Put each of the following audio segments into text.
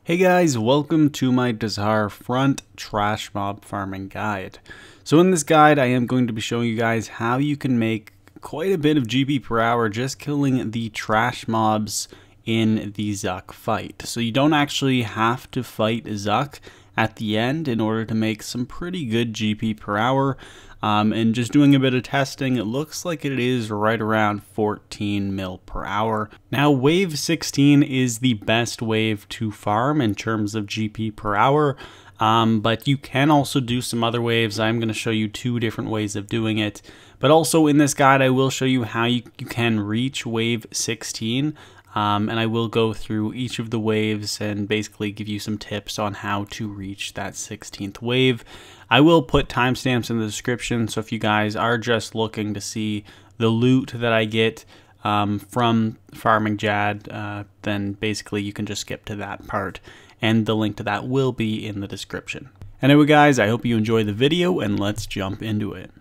Hey guys, welcome to my TzekHaar Front trash mob farming guide. So in this guide, I am going to be showing you guys how you can make quite a bit of GP per hour just killing the trash mobs in the Tzek fight. So you don't actually have to fight Tzek at the end in order to make some pretty good GP per hour. And just doing a bit of testing, it looks like it is right around 14 mil per hour. Now, wave 16 is the best wave to farm in terms of GP per hour, but you can also do some other waves. I'm going to show you two different ways of doing it, but also in this guide, I will show you how you can reach wave 16. And I will go through each of the waves and basically give you some tips on how to reach that 16th wave. I will put timestamps in the description, so if you guys are just looking to see the loot that I get from farming Jad, then basically you can just skip to that part, and the link to that will be in the description. Anyway guys, I hope you enjoy the video, and let's jump into it.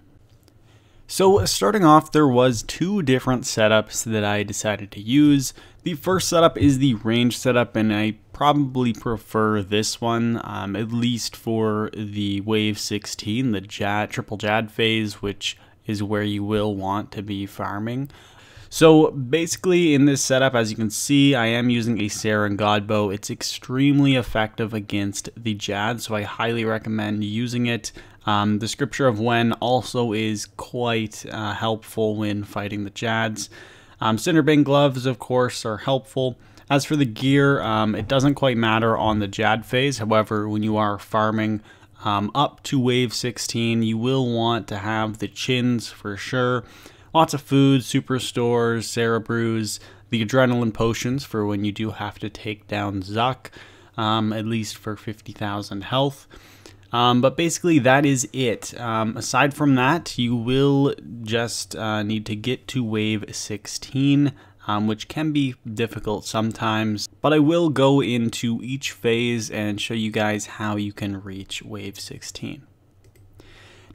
So starting off, there was two different setups that I decided to use. The first setup is the range setup, and I probably prefer this one, at least for the wave 16, the triple Jad phase, which is where you will want to be farming. So basically in this setup, as you can see, I am using a Saren Godbow. It's extremely effective against the Jad, so I highly recommend using it. The Scripture of When also is quite helpful when fighting the Jads. Cinderbane gloves, of course, are helpful. As for the gear, it doesn't quite matter on the Jad phase. However, when you are farming up to wave 16, you will want to have the chins for sure. Lots of food, super stores, Cerebrews, the adrenaline potions for when you do have to take down Tzek, at least for 50,000 health. But basically that is it. Aside from that, you will just need to get to wave 16, which can be difficult sometimes. But I will go into each phase and show you guys how you can reach wave 16.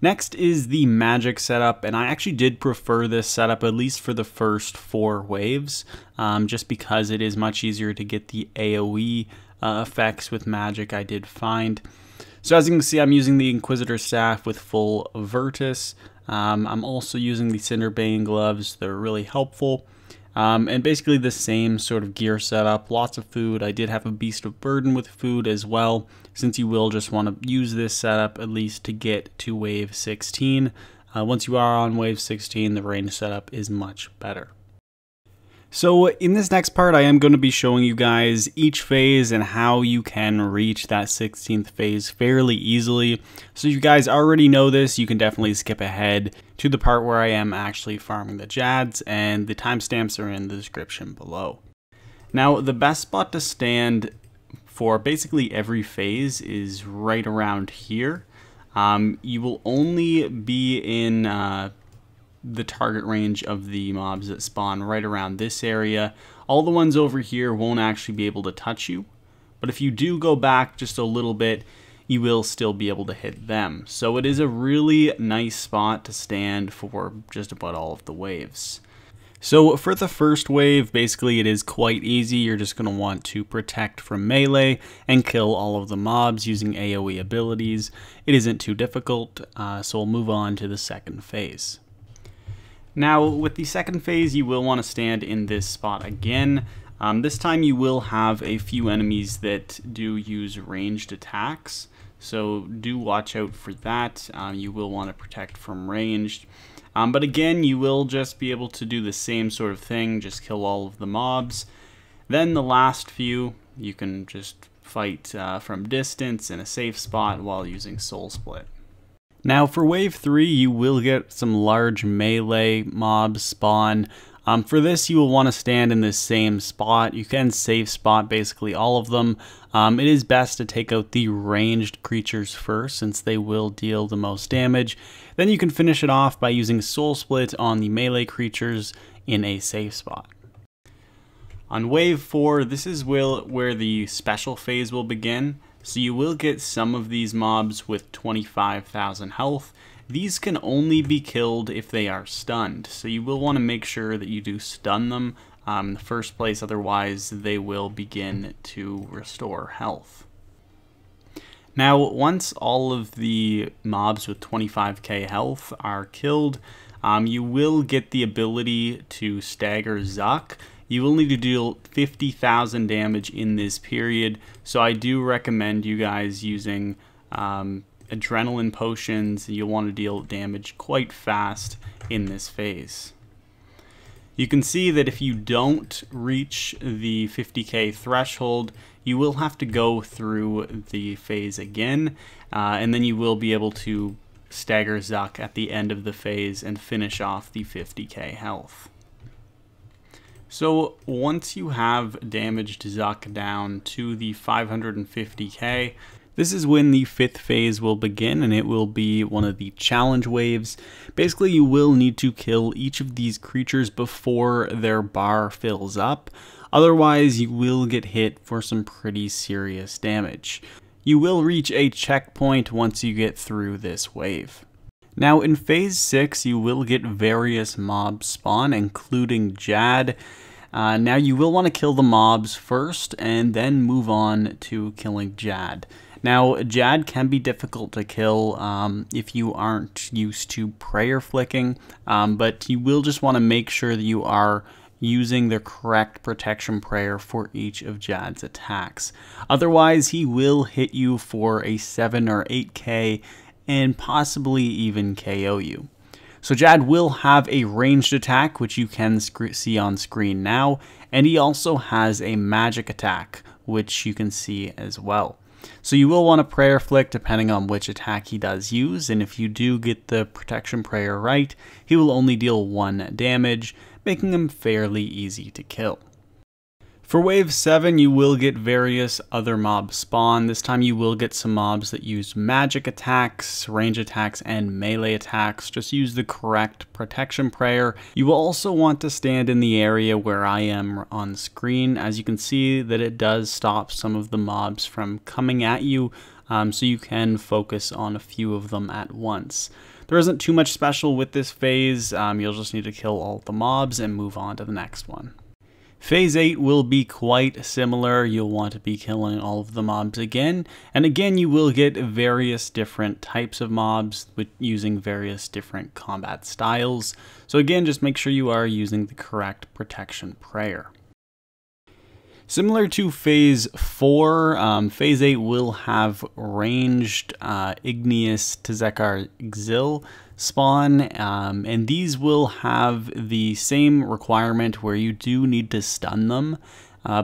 Next is the magic setup, and I actually did prefer this setup at least for the first 4 waves, just because it is much easier to get the AoE effects with magic, I did find. So as you can see, I'm using the Inquisitor staff with full Virtus. I'm also using the Cinderbane gloves. They're really helpful. And basically the same sort of gear setup, lots of food. I did have a Beast of Burden with food as well, since you will just want to use this setup at least to get to wave 16. Once you are on wave 16, the range setup is much better. So in this next part, I am going to be showing you guys each phase and how you can reach that 16th phase fairly easily. So if you guys already know this, you can definitely skip ahead to the part where I am actually farming the Jads, and the timestamps are in the description below. Now, the best spot to stand for basically every phase is right around here. You will only be in the target range of the mobs that spawn right around this area. All the ones over here won't actually be able to touch you, but if you do go back just a little bit, you will still be able to hit them. So it is a really nice spot to stand for just about all of the waves. So for the first wave, basically it is quite easy. You're just going to want to protect from melee and kill all of the mobs using AoE abilities. It isn't too difficult, so we'll move on to the second phase. Now, with the second phase, you will want to stand in this spot again. This time you will have a few enemies that do use ranged attacks, so do watch out for that. You will want to protect from ranged. But again, you will just be able to do the same sort of thing, just kill all of the mobs. Then the last few, you can just fight from distance in a safe spot while using Soul Split. Now for wave 3, you will get some large melee mobs spawn. For this, you will want to stand in this same spot. You can safe spot basically all of them. It is best to take out the ranged creatures first, since they will deal the most damage. Then you can finish it off by using Soul Split on the melee creatures in a safe spot. On wave 4, this is where the special phase will begin. So you will get some of these mobs with 25,000 health. These can only be killed if they are stunned, so you will want to make sure that you do stun them in the first place, otherwise they will begin to restore health. Now, once all of the mobs with 25k health are killed, you will get the ability to stagger Tzek. You will need to deal 50,000 damage in this period, so I do recommend you guys using adrenaline potions. You'll want to deal damage quite fast in this phase. You can see that if you don't reach the 50k threshold, you will have to go through the phase again, and then you will be able to stagger Tzek at the end of the phase and finish off the 50k health. So once you have damaged Tzek down to the 550k, this is when the 5th phase will begin, and it will be one of the challenge waves. Basically, you will need to kill each of these creatures before their bar fills up. Otherwise, you will get hit for some pretty serious damage. You will reach a checkpoint once you get through this wave. Now, in phase 6, you will get various mobs spawn, including Jad. Now, you will want to kill the mobs first, and then move on to killing Jad. Now, Jad can be difficult to kill if you aren't used to prayer flicking, but you will just want to make sure that you are using the correct protection prayer for each of Jad's attacks. Otherwise, he will hit you for a 7 or 8k and possibly even KO you. So Jad will have a ranged attack, which you can see on screen now, and he also has a magic attack, which you can see as well. So you will want to prayer flick depending on which attack he does use, and if you do get the protection prayer right, he will only deal 1 damage, making him fairly easy to kill. For wave 7, you will get various other mobs spawn. This time you will get some mobs that use magic attacks, range attacks, and melee attacks. Just use the correct protection prayer. You will also want to stand in the area where I am on screen. As you can see that it does stop some of the mobs from coming at you, so you can focus on a few of them at once. There isn't too much special with this phase. You'll just need to kill all the mobs and move on to the next one. Phase 8 will be quite similar. You'll want to be killing all of the mobs again, and again you will get various different types of mobs with using various different combat styles. So again, just make sure you are using the correct protection prayer. Similar to phase 4, phase 8 will have ranged igneous TzekHaar Front spawn, and these will have the same requirement where you do need to stun them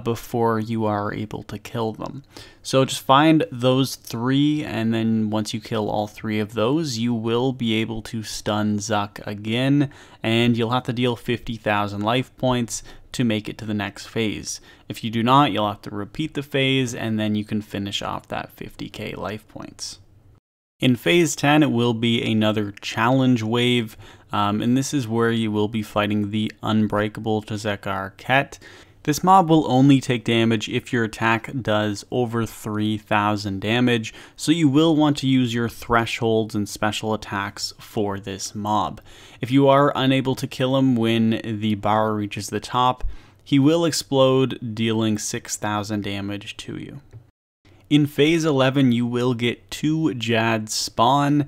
before you are able to kill them. So just find those 3, and then once you kill all 3 of those, you will be able to stun Tzek again, and you'll have to deal 50,000 life points to make it to the next phase. If you do not, you'll have to repeat the phase, and then you can finish off that 50k life points. In phase 10, it will be another challenge wave, and this is where you will be fighting the unbreakable TzekHaar Front. This mob will only take damage if your attack does over 3,000 damage, so you will want to use your thresholds and special attacks for this mob. If you are unable to kill him when the bar reaches the top, he will explode, dealing 6,000 damage to you. In phase 11, you will get 2 Tzek-Jads spawn.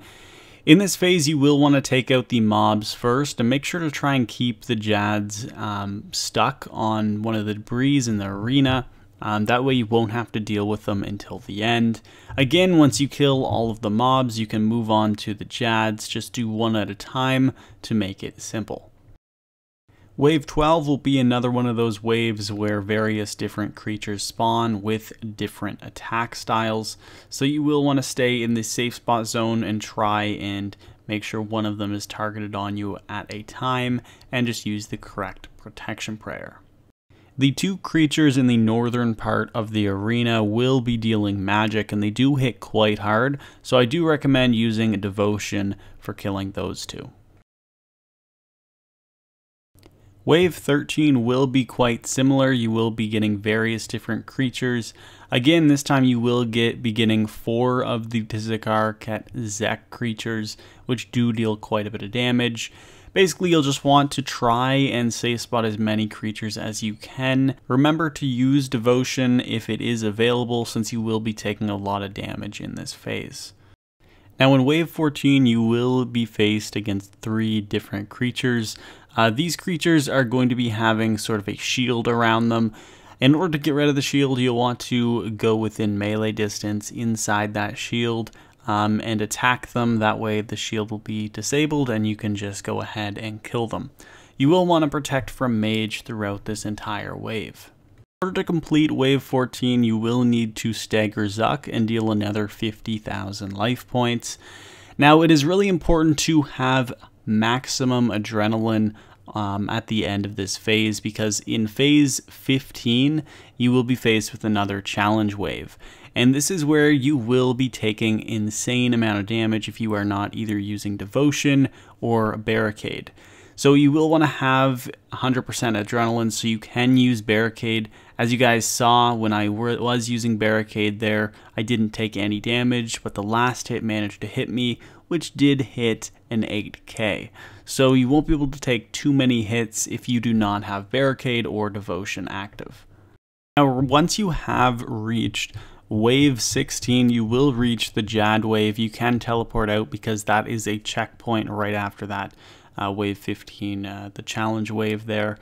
In this phase, you will want to take out the mobs first, and make sure to try and keep the Tzek-Jads stuck on one of the debris in the arena. That way you won't have to deal with them until the end. Again, once you kill all of the mobs, you can move on to the Tzek-Jads. Just do one at a time to make it simple. Wave 12 will be another one of those waves where various different creatures spawn with different attack styles. So you will want to stay in the safe spot zone and try and make sure one of them is targeted on you at a time, and just use the correct protection prayer. The 2 creatures in the northern part of the arena will be dealing magic, and they do hit quite hard, so I do recommend using a devotion for killing those 2. Wave 13 will be quite similar. You will be getting various different creatures. Again, this time you will be getting 4 of the TzekHaar Front Tzek creatures, which do deal quite a bit of damage. Basically, you'll just want to try and safe spot as many creatures as you can. Remember to use Devotion if it is available, since you will be taking a lot of damage in this phase. Now in Wave 14, you will be faced against 3 different creatures. These creatures are going to be having sort of a shield around them. In order to get rid of the shield, you'll want to go within melee distance inside that shield and attack them. That way the shield will be disabled and you can just go ahead and kill them. You will want to protect from mage throughout this entire wave. In order to complete Wave 14, you will need to stagger Tzek and deal another 50,000 life points. Now, it is really important to have maximum adrenaline at the end of this phase, because in phase 15, you will be faced with another challenge wave. And this is where you will be taking insane amount of damage if you are not either using Devotion or Barricade. So you will want to have 100% adrenaline so you can use Barricade. As you guys saw, when I was using Barricade there, I didn't take any damage, but the last hit managed to hit me, which did hit an 8k. So you won't be able to take too many hits if you do not have Barricade or Devotion active. Now, once you have reached Wave 16, you will reach the Jad wave. You can teleport out because that is a checkpoint right after that. Wave 15, the challenge wave there.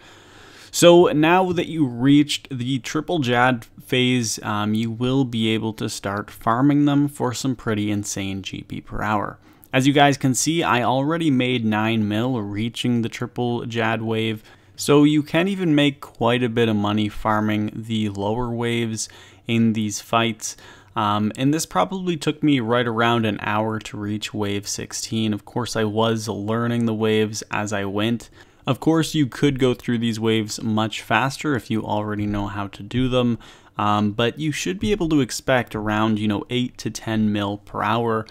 So now that you reached the triple Jad phase, you will be able to start farming them for some pretty insane GP per hour. As you guys can see, I already made 9 mil reaching the triple Jad wave, so you can even make quite a bit of money farming the lower waves in these fights. And this probably took me right around an hour to reach Wave 16. Of course, I was learning the waves as I went. Of course, you could go through these waves much faster if you already know how to do them. But you should be able to expect around, 8 to 10 mil per hour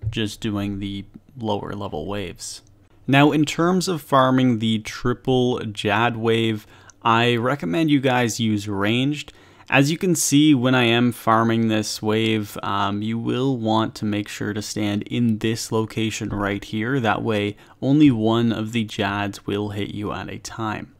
just doing the lower level waves. Now, in terms of farming the triple Jad wave, I recommend you guys use ranged. As you can see, when I am farming this wave, you will want to make sure to stand in this location right here. That way, only one of the Jads will hit you at a time.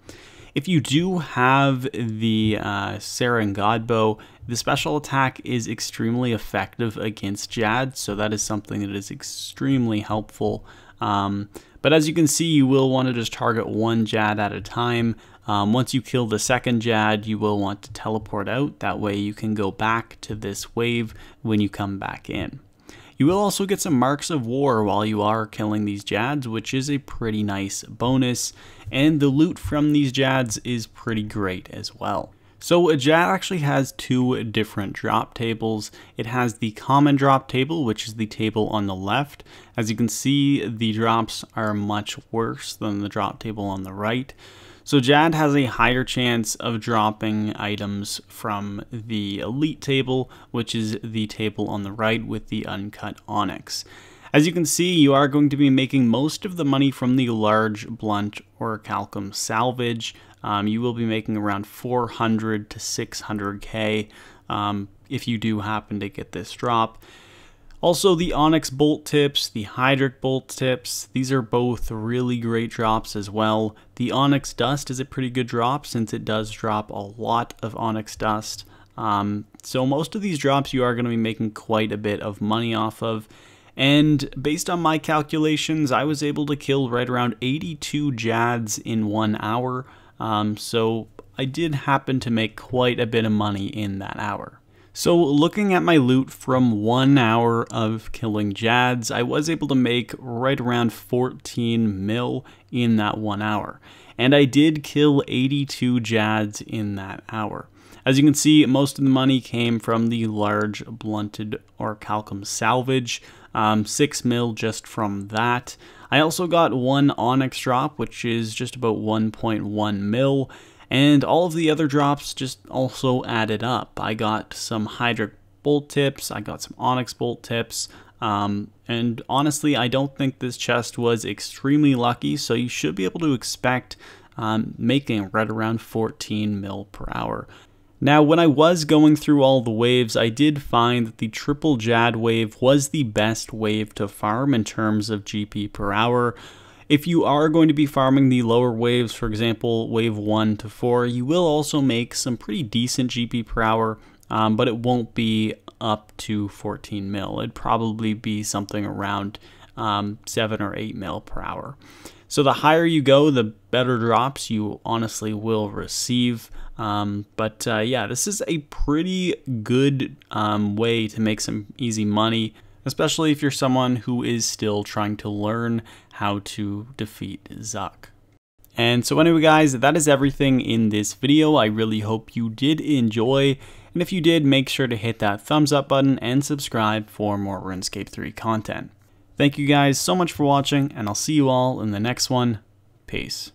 If you do have the Saren Godbow, the special attack is extremely effective against Jad, so that is something that is extremely helpful. But as you can see, you will want to just target one Jad at a time. Once you kill the second Jad, you will want to teleport out. That way you can go back to this wave when you come back in. You will also get some marks of war while you are killing these Jads, which is a pretty nice bonus. And the loot from these Jads is pretty great as well. So a Jad actually has 2 different drop tables. It has the common drop table, which is the table on the left. As you can see, the drops are much worse than the drop table on the right. So Jad has a higher chance of dropping items from the elite table, which is the table on the right with the uncut onyx. As you can see, you are going to be making most of the money from the large blunt orichalcum salvage. You will be making around 400 to 600k if you do happen to get this drop. Also, the onyx bolt tips, the hydric bolt tips, these are both really great drops as well. The onyx dust is a pretty good drop since it does drop a lot of onyx dust. So most of these drops you are going to be making quite a bit of money off of. And based on my calculations, I was able to kill right around 82 Jads in 1 hour. So I did happen to make quite a bit of money in that hour. So looking at my loot from 1 hour of killing Jads, I was able to make right around 14 mil in that 1 hour. And I did kill 82 Jads in that hour. As you can see, most of the money came from the large blunted orichalcum salvage, 6 mil just from that. I also got 1 onyx drop, which is just about 1.1 mil. And all of the other drops just also added up. I got some hydric bolt tips, I got some onyx bolt tips, and honestly, I don't think this chest was extremely lucky, so you should be able to expect making right around 14 mil per hour. Now, when I was going through all the waves, I did find that the triple Jad wave was the best wave to farm in terms of GP per hour. If you are going to be farming the lower waves, for example, wave 1 to 4, you will also make some pretty decent GP per hour, but it won't be up to 14 mil. It'd probably be something around 7 or 8 mil per hour. So the higher you go, the better drops you honestly will receive. Yeah, this is a pretty good way to make some easy money, especially if you're someone who is still trying to learn how to defeat Tzek. And so anyway guys, that is everything in this video. I really hope you did enjoy. And if you did, make sure to hit that thumbs up button and subscribe for more RuneScape 3 content. Thank you guys so much for watching, and I'll see you all in the next one. Peace.